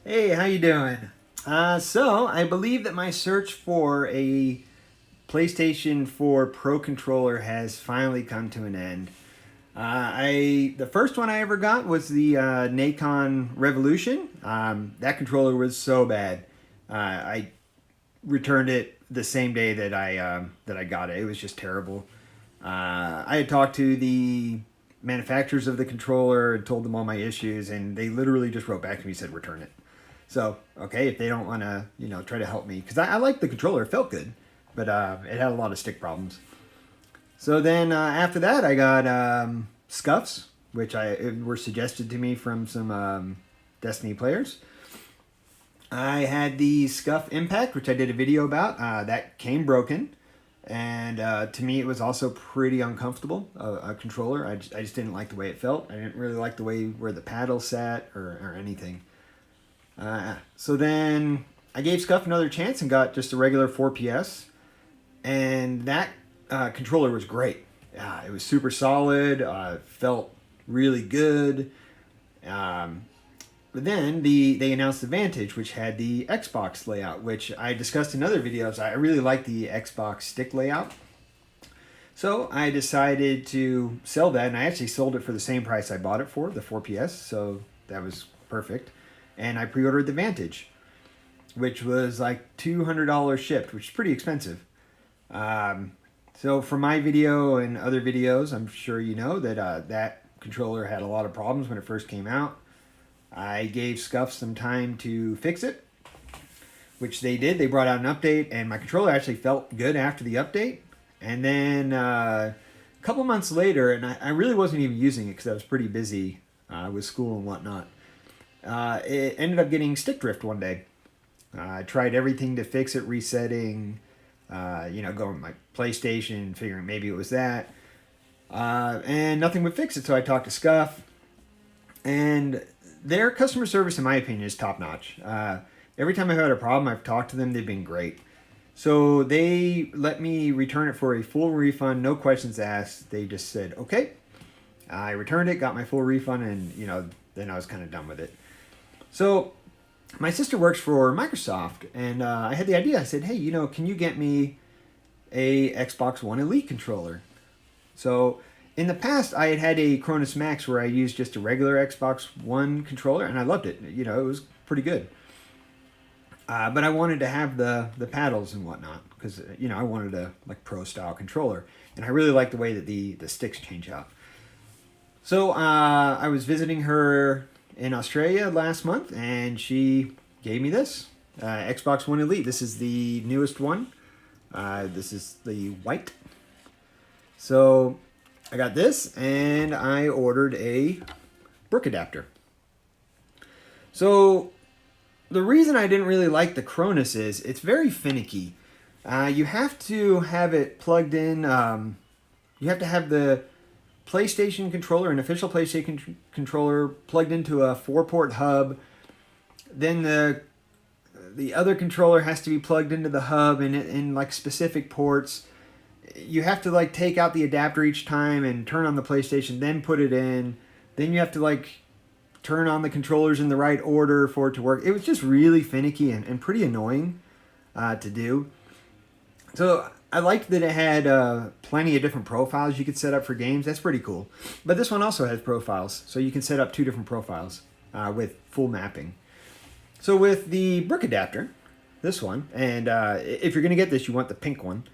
Hey, how you doing? So I believe that my search for a PlayStation 4 Pro controller has finally come to an end. The first one I ever got was the Nacon Revolution. That controller was so bad. I returned it the same day that I got it. It was just terrible. I had talked to the manufacturers of the controller and told them all my issues, and they literally just wrote back to me and said return it. So okay, if they don't want to, try to help me, because I liked the controller, it felt good, but it had a lot of stick problems. So then after that, I got Scufs, which were suggested to me from some Destiny players. I had the Scuff Impact, which I did a video about. That came broken, and to me, it was also pretty uncomfortable. A controller, I just didn't like the way it felt. I didn't really like the way where the paddle sat or anything. So then I gave Scuff another chance and got just a regular 4PS, and that controller was great. It was super solid. Felt really good. But then they announced the Vantage, which had the Xbox layout, which I discussed in other videos. I really like the Xbox stick layout. So I decided to sell that, and I actually sold it for the same price I bought it for, the 4PS, so that was perfect. And I pre-ordered the Vantage, which was like $200 shipped, which is pretty expensive. So for my video and other videos, I'm sure you know that that controller had a lot of problems when it first came out. I gave Scufs some time to fix it, which they did. They brought out an update, and my controller actually felt good after the update. And then a couple months later, and I really wasn't even using it because I was pretty busy with school and whatnot. It ended up getting stick drift one day. I tried everything to fix it, resetting, going to my PlayStation, figuring maybe it was that. And nothing would fix it, so I talked to Scuff. And their customer service, in my opinion, is top notch. Every time I've had a problem, I've talked to them, they've been great. So they let me return it for a full refund, no questions asked. They just said, okay. I returned it, got my full refund, and, then I was kind of done with it. So my sister works for Microsoft, and I had the idea. I said, hey, can you get me a Xbox One Elite controller? So in the past, I had had a Cronus Max where I used just a regular Xbox One controller, and I loved it. It was pretty good. But I wanted to have the paddles and whatnot because, I wanted a pro-style controller. And I really like the way that the sticks change out. So I was visiting her in Australia last month, and she gave me this Xbox One Elite. This is the newest one. This is the white. So I got this, and I ordered a Brook adapter. So the reason I didn't really like the Cronus is it's very finicky. You have to have it plugged in. You have to have the PlayStation controller, an official PlayStation controller, plugged into a 4-port hub. Then the other controller has to be plugged into the hub in specific ports. You have to take out the adapter each time and turn on the PlayStation, then put it in. Then you have to turn on the controllers in the right order for it to work. It was just really finicky and pretty annoying to do. So I liked that it had plenty of different profiles you could set up for games. That's pretty cool. But this one also has profiles, so you can set up 2 different profiles with full mapping. So with the Brook adapter, this one, and if you're going to get this, you want the pink one.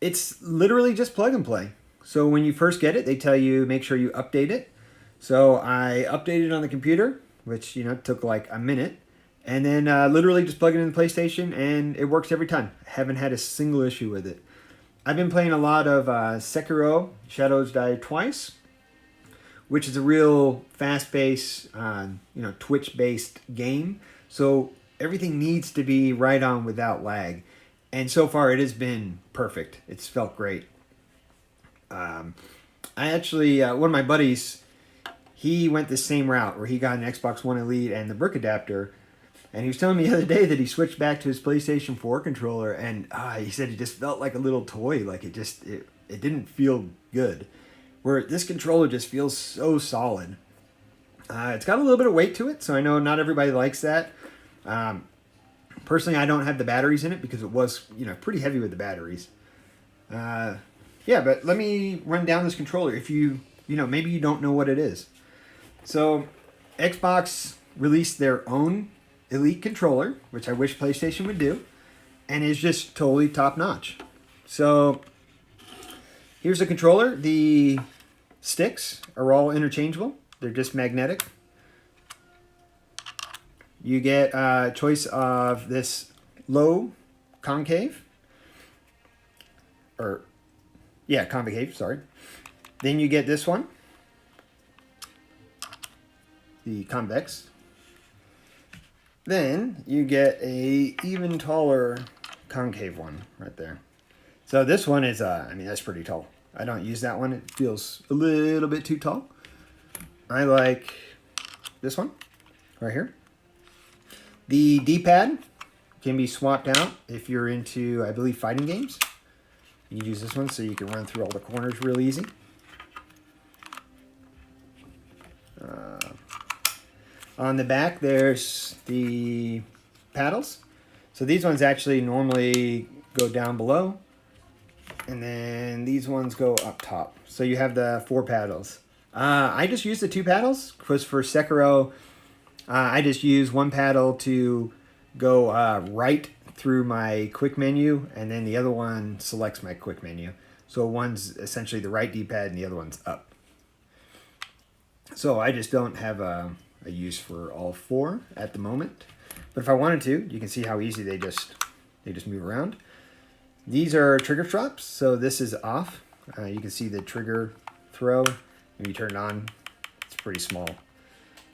It's literally just plug and play. So when you first get it, they tell you make sure you update it. So I updated it on the computer, which took a minute. And then literally just plug it in the PlayStation, and it works every time. Haven't had a single issue with it. I've been playing a lot of Sekiro, Shadows Die Twice, which is a real fast-paced, Twitch-based game. So everything needs to be right on without lag. And so far, it has been perfect. It's felt great. I actually, one of my buddies, he went the same route where he got an Xbox One Elite and the Brook adapter. And he was telling me the other day that he switched back to his PlayStation 4 controller, and he said it just felt like a little toy. It didn't feel good. Where this controller just feels so solid. It's got a little bit of weight to it, so I know not everybody likes that. Personally, I don't have the batteries in it because it was, pretty heavy with the batteries. Yeah, but let me run down this controller if maybe you don't know what it is. So, Xbox released their own Elite controller, which I wish PlayStation would do, and is just totally top-notch. So, here's the controller. The sticks are all interchangeable. They're just magnetic. You get a choice of this low concave. Concave, sorry. Then you get this one. The convex. Then you get a even taller concave one right there. So this one is, that's pretty tall. I don't use that one. It feels a little bit too tall. I like this one right here. The D-pad can be swapped out if you're into, I believe, fighting games. You use this one so you can run through all the corners real easy. On the back, there's the paddles. So these ones actually normally go down below, and then these ones go up top. So you have the 4 paddles. I just use the 2 paddles because for Sekiro, I just use one paddle to go right through my quick menu, and then the other one selects my quick menu. So one's essentially the right D-pad and the other one's up. So I just don't have a use for all 4 at the moment. But if I wanted to, you can see how easy they just move around. These are trigger drops, so this is off. You can see the trigger throw. When you turn it on, it's pretty small.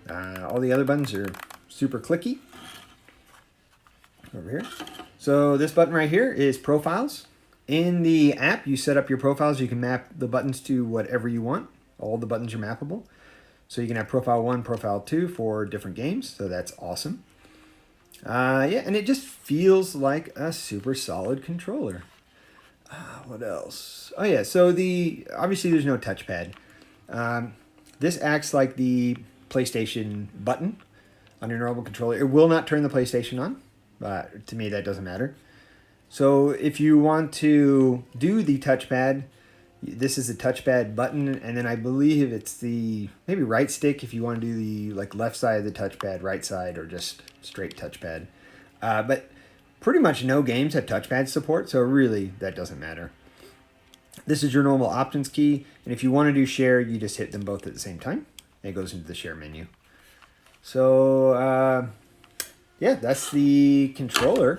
All the other buttons are super clicky. Over here. So this button right here is profiles. In the app, you set up your profiles. You can map the buttons to whatever you want. All the buttons are mappable. So you can have profile 1, profile 2 for different games. So that's awesome. And it just feels like a super solid controller. What else? Oh yeah, so obviously there's no touchpad. This acts like the PlayStation button on your normal controller. It will not turn the PlayStation on. To me, that doesn't matter. So if you want to do the touchpad, this is the touchpad button, and then I believe it's the maybe right stick if you want to do the left side of the touchpad, right side, or just straight touchpad. But pretty much no games have touchpad support, so really that doesn't matter. This is your normal options key, and if you want to do share, you just hit them both at the same time. And it goes into the share menu. So yeah, that's the controller,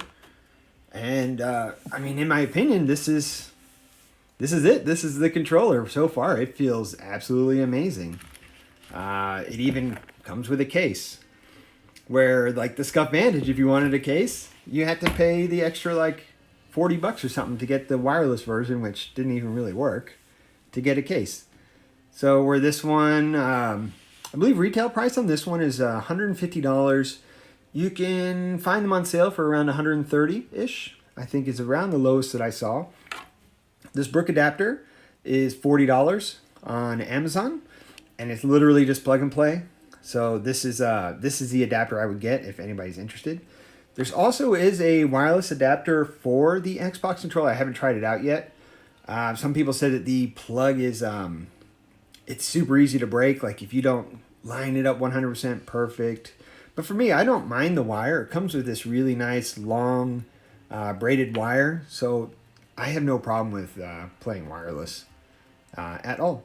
and in my opinion, this is it. This is the controller so far. It feels absolutely amazing. It even comes with a case, where the Scufs Vantage, if you wanted a case, you had to pay the extra $40 or something to get the wireless version, which didn't even really work, to get a case. So where this one, I believe retail price on this one is $150. You can find them on sale for around $130-ish. I think is around the lowest that I saw. This Brook adapter is $40 on Amazon, and it's literally just plug and play. So this is the adapter I would get if anybody's interested. There's also is a wireless adapter for the Xbox controller. I haven't tried it out yet. Some people said that the plug is it's super easy to break. If you don't line it up 100% perfect. But for me, I don't mind the wire. It comes with this really nice long braided wire, so I have no problem with playing wireless at all.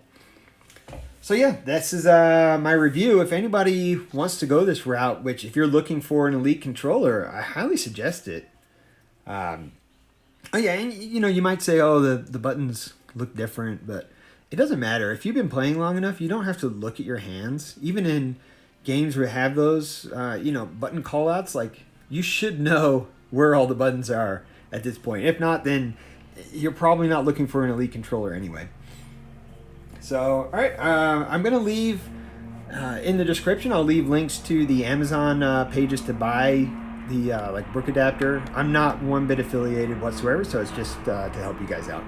So yeah, this is my review. If anybody wants to go this route, which if you're looking for an Elite controller, I highly suggest it. Oh yeah, and you might say, oh, the buttons look different, but it doesn't matter. If you've been playing long enough, you don't have to look at your hands. Even in games where have those, button callouts, you should know where all the buttons are at this point. If not, then you're probably not looking for an Elite controller anyway. So, all right, I'm going to leave in the description, I'll leave links to the Amazon pages to buy the Brook adapter. I'm not one bit affiliated whatsoever, so it's just to help you guys out.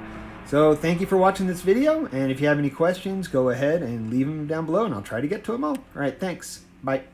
So thank you for watching this video, and if you have any questions, go ahead and leave them down below, and I'll try to get to them all. All right, thanks. Bye.